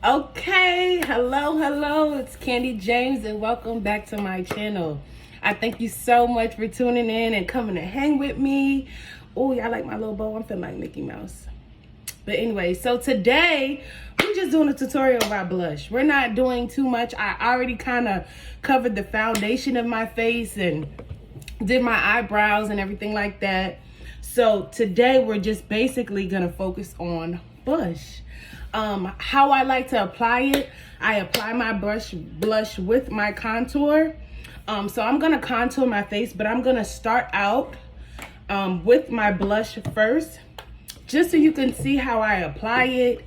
Okay, hello, it's Candy James and welcome back to my channel. I thank you so much for tuning in and coming to hang with me. Oh, y'all like my little bow? I'm feeling like Mickey Mouse. But anyway, so today we're just doing a tutorial about blush. We're not doing too much. I already kind of covered the foundation of my face and did my eyebrows and everything like that. So today we're just basically gonna focus on blush. How I like to apply it, I apply my blush with my contour. So I'm gonna contour my face, but I'm gonna start out with my blush first, just so you can see how I apply it.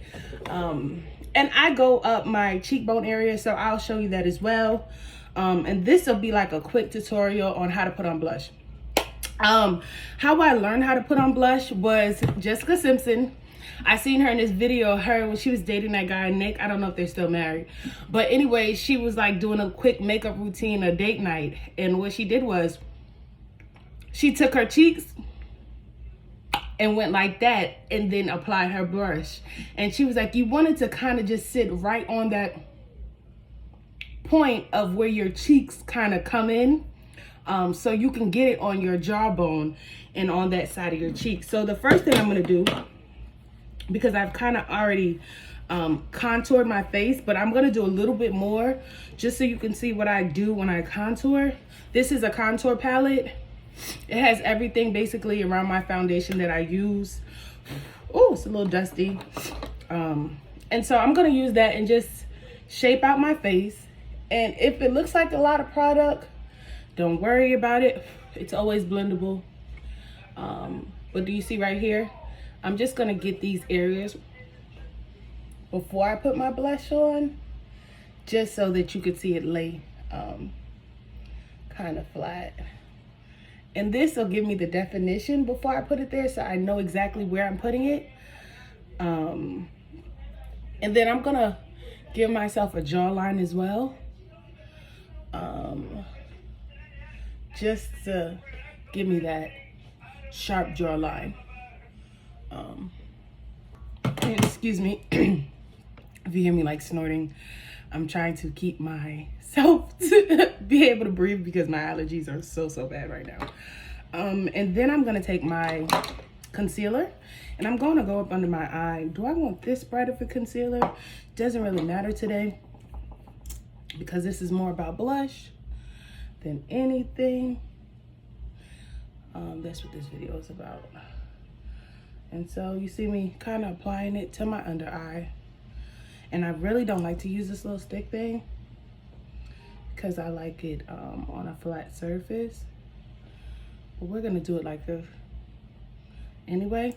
And I go up my cheekbone area, so I'll show you that as well. And this will be like a quick tutorial on how to put on blush. How I learned how to put on blush was Jessica Simpson. I seen her in this video, her when she was dating that guy Nick. I don't know if they're still married, but anyway, she was like doing a quick makeup routine, a date night, and what she did was she took her cheeks and went like that and then applied her blush. And she was like, you wanted to kind of just sit right on that point of where your cheeks kind of come in, so you can get it on your jawbone and on that side of your cheek. So the first thing I'm gonna do, because I've kind of already contoured my face, but I'm gonna do a little bit more just so you can see what I do when I contour. This is a contour palette. It has everything basically around my foundation that I use. Oh, it's a little dusty. And so I'm gonna use that and just shape out my face. And if it looks like a lot of product, don't worry about it. It's always blendable. But do you see right here? I'm just gonna get these areas before I put my blush on, just so that you could see it lay kind of flat. And this will give me the definition before I put it there, so I know exactly where I'm putting it. And then I'm gonna give myself a jawline as well, just to give me that sharp jawline. And excuse me if you hear me like snorting. I'm trying to keep myself to be able to breathe because my allergies are so bad right now. And then I'm gonna take my concealer and I'm gonna go up under my eye. Do I want this bright of a concealer? Doesn't really matter today, because this is more about blush than anything. That's what this video is about. And so you see me kind of applying it to my under eye. And I really don't like to use this little stick thing because I like it on a flat surface. But we're gonna do it like this anyway,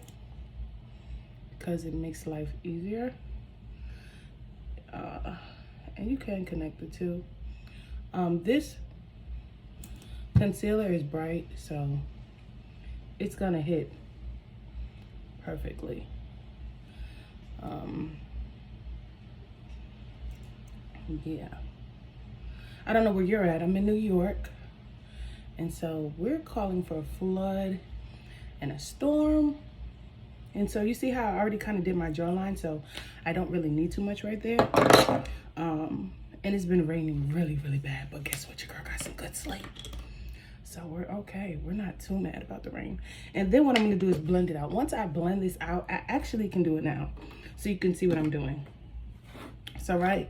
because it makes life easier. And you can connect the two. This concealer is bright, so it's gonna hit perfectly. Yeah, I don't know where you're at. I'm in New York, and so we're calling for a flood and a storm. And so you see how I already kind of did my jawline, so I don't really need too much right there. And it's been raining really bad, but guess what, your girl got some good sleep, so we're okay. We're not too mad about the rain. And then what I'm gonna do is blend it out. Once I blend this out, I actually can do it now, so you can see what I'm doing. So right,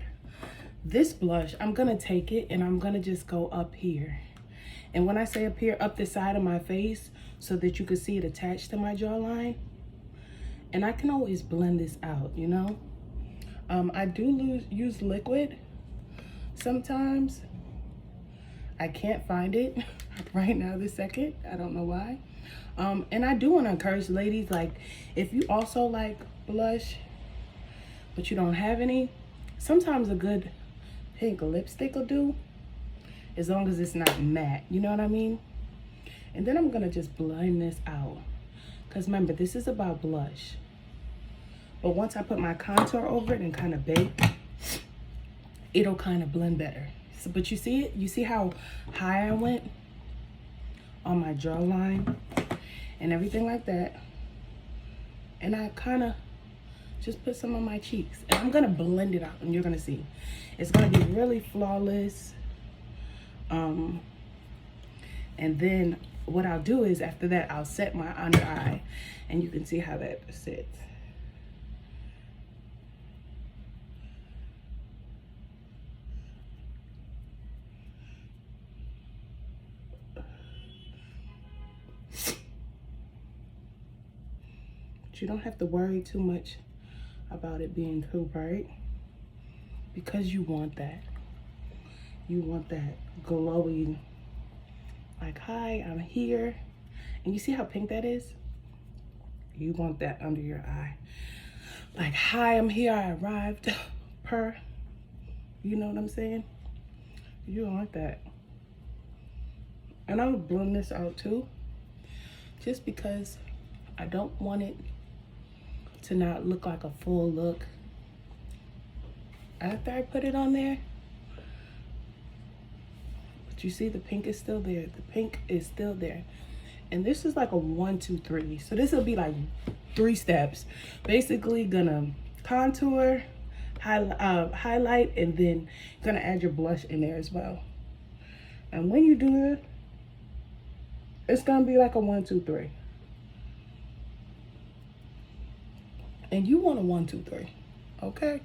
this blush, I'm gonna take it and I'm gonna just go up here. And when I say up here, up the side of my face, so that you can see it attached to my jawline. And I can always blend this out, you know? I do use liquid sometimes. I can't find it right now this second. I don't know why. And I do want to encourage ladies, like, if you also like blush, but you don't have any, sometimes a good pink lipstick will do, as long as it's not matte, you know what I mean? And then I'm gonna just blend this out, because remember, this is about blush. But once I put my contour over it and kind of bake, it'll kind of blend better. So, but you see it? You see how high I went on my jawline and everything like that? And I kind of just put some on my cheeks. And I'm gonna blend it out and you're gonna see. It's gonna be really flawless. And then what I'll do is after that, I'll set my under eye and you can see how that sits. You don't have to worry too much about it being too bright because you want that. You want that glowing, like, hi, I'm here. And you see how pink that is? You want that under your eye. Like, hi, I'm here, I arrived, per. You know what I'm saying? You want that. And I'm gonna blend this out too, just because I don't want it to not look like a full look after I put it on there. But you see the pink is still there. The pink is still there. And this is like a 1, 2, 3. So this will be like 3 steps. Basically gonna contour, highlight, and then gonna add your blush in there as well. And when you do it, it's gonna be like a 1, 2, 3. And you want a 1, 2, 3, okay?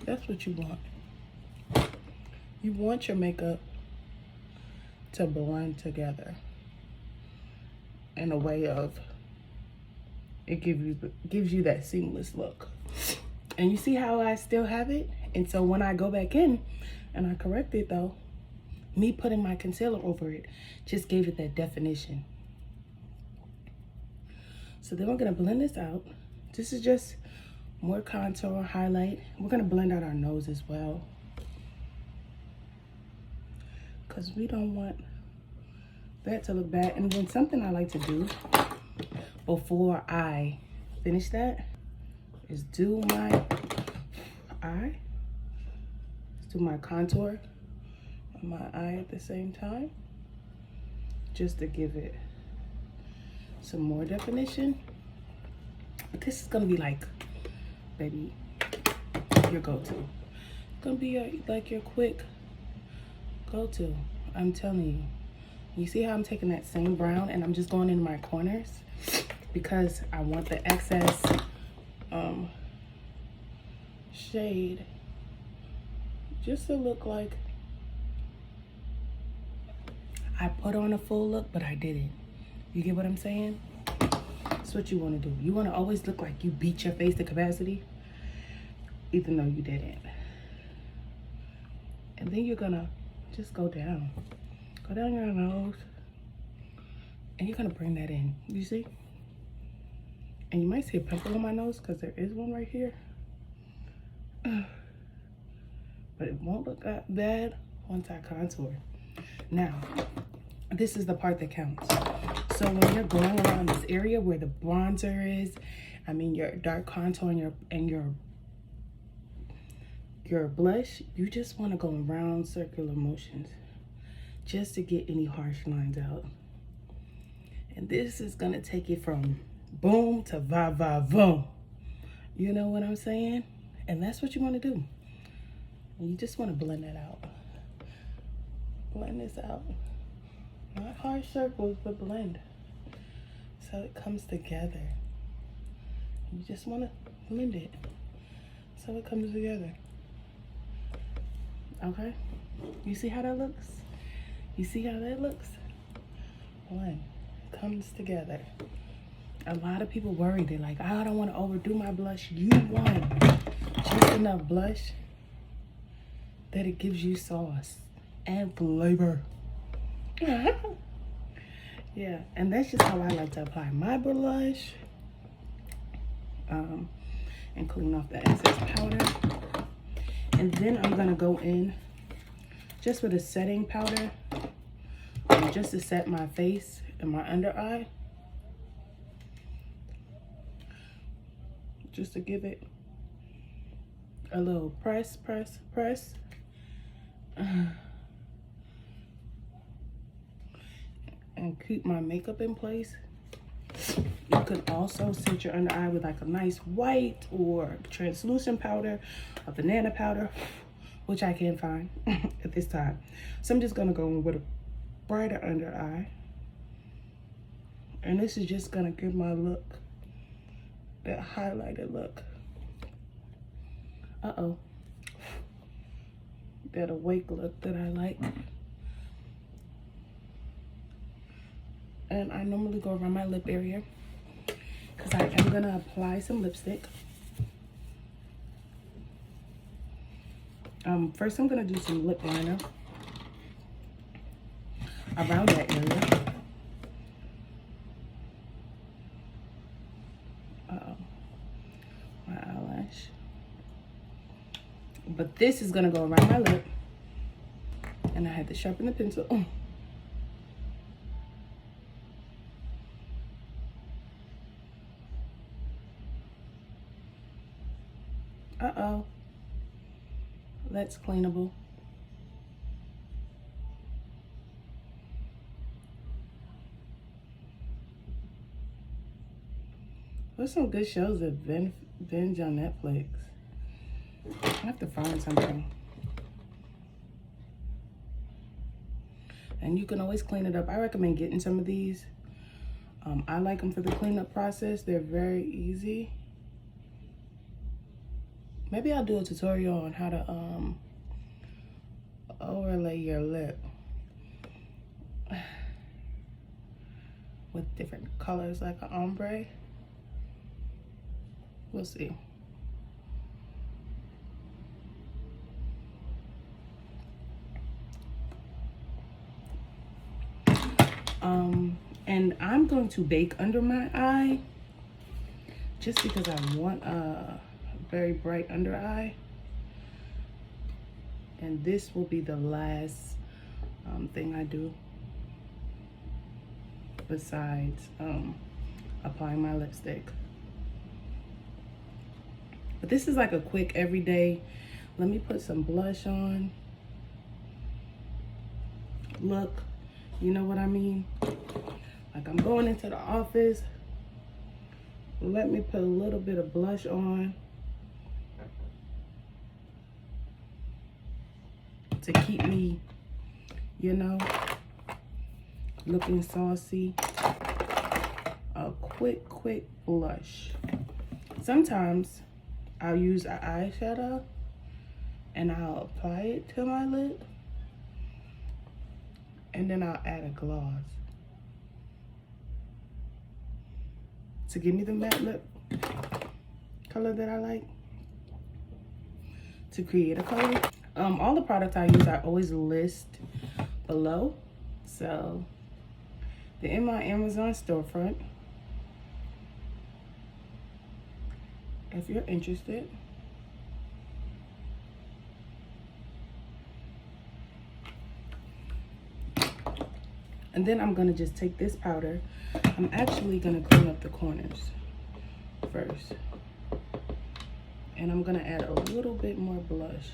That's what you want. You want your makeup to blend together in a way of it gives you that seamless look. And you see how I still have it? And so when I go back in and I correct it though, me putting my concealer over it just gave it that definition. So then we're gonna blend this out. This is just more contour, highlight. We're gonna blend out our nose as well, because we don't want that to look bad. And then something I like to do before I finish that is do my eye, do my contour on my eye at the same time, just to give it some more definition. This is gonna be like, baby, your go-to. It's gonna be like your quick go-to. I'm telling you. You see how I'm taking that same brown and I'm just going into my corners because I want the excess shade just to look like I put on a full look, but I didn't. You get what I'm saying? That's what you want to do. You want to always look like you beat your face to capacity, even though you didn't. And then you're gonna just go down your nose, and you're gonna bring that in. You see? And you might see a pimple on my nose because there is one right here. But it won't look that bad once I contour. Now, this is the part that counts. So when you're going around this area where the bronzer is, I mean your dark contour and your blush, you just want to go in round circular motions just to get any harsh lines out. And this is gonna take it from boom to va va voom. You know what I'm saying? And that's what you want to do. You just want to blend that out. Blend this out. Not harsh circles, but blend. So it comes together. You just want to blend it so it comes together. Okay? You see how that looks? You see how that looks? Blend. Comes together. A lot of people worry. They're like, I don't want to overdo my blush. You want just enough blush that it gives you sauce and flavor. Yeah, and that's just how I like to apply my blush. And clean off the excess powder. And then I'm gonna go in just with a setting powder, just to set my face and my under eye. Just to give it a little press. And keep my makeup in place. You can also set your under eye with like a nice white or translucent powder, a banana powder, which I can't find at this time. So I'm just gonna go in with a brighter under eye. And this is just gonna give my look that highlighted look. Uh-oh. That awake look that I like. And I normally go around my lip area because I am gonna apply some lipstick. First I'm gonna do some lip liner around that area. Uh-oh, my eyelash. But this is gonna go around my lip. And I had to sharpen the pencil. Uh-oh. That's cleanable. There's some good shows that binge on Netflix. I have to find something. And you can always clean it up. I recommend getting some of these. I like them for the cleanup process. They're very easy. Maybe I'll do a tutorial on how to overlay your lip with different colors like an ombre. We'll see. And I'm going to bake under my eye just because I want a very bright under eye. And this will be the last thing I do besides applying my lipstick. But this is like a quick everyday. Let me put some blush on. Look, you know what I mean? Like I'm going into the office. Let me put a little bit of blush on to keep me, you know, looking saucy. A quick blush. Sometimes I'll use an eyeshadow and I'll apply it to my lip and then I'll add a gloss to give me the matte lip color that I like, to create a color. All the products I use I always list below, so they're in my Amazon storefront if you're interested. And then I'm gonna just take this powder. I'm actually gonna clean up the corners first. And I'm gonna add a little bit more blush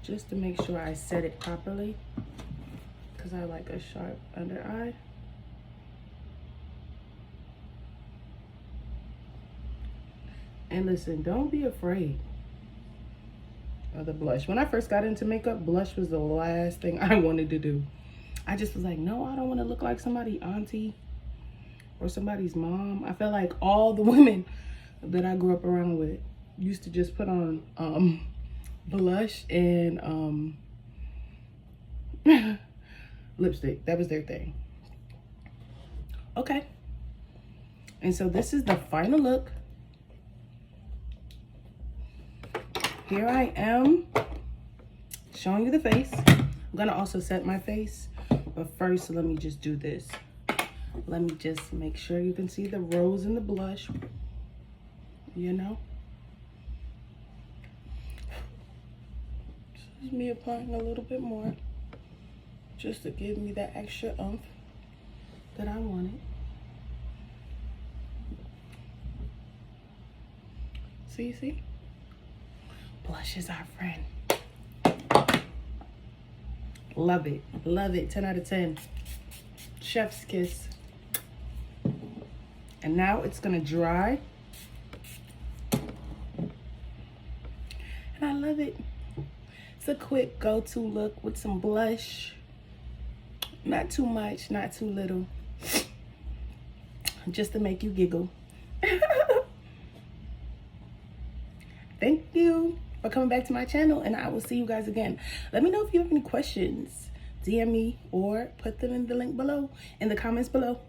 just to make sure I set it properly, because I like a sharp under eye. And listen, don't be afraid of the blush. When I first got into makeup, blush was the last thing I wanted to do. I just was like, no, I don't want to look like somebody's auntie or somebody's mom. I felt like all the women that I grew up around with used to just put on blush and lipstick. That was their thing. Okay. And so this is the final look. Here I am showing you the face. I'm gonna also set my face, but first let me just do this. Let me just make sure you can see the rose and the blush, you know. This is me applying a little bit more just to give me that extra oomph that I wanted. See? Blush is our friend. Love it. 10 out of 10. Chef's kiss. And now it's gonna dry. And I love it. It's a quick go-to look with some blush. Not too much, not too little. Just to make you giggle. Thank you for coming back to my channel, and I will see you guys again. Let me know if you have any questions. DM me or put them in the link below, in the comments below.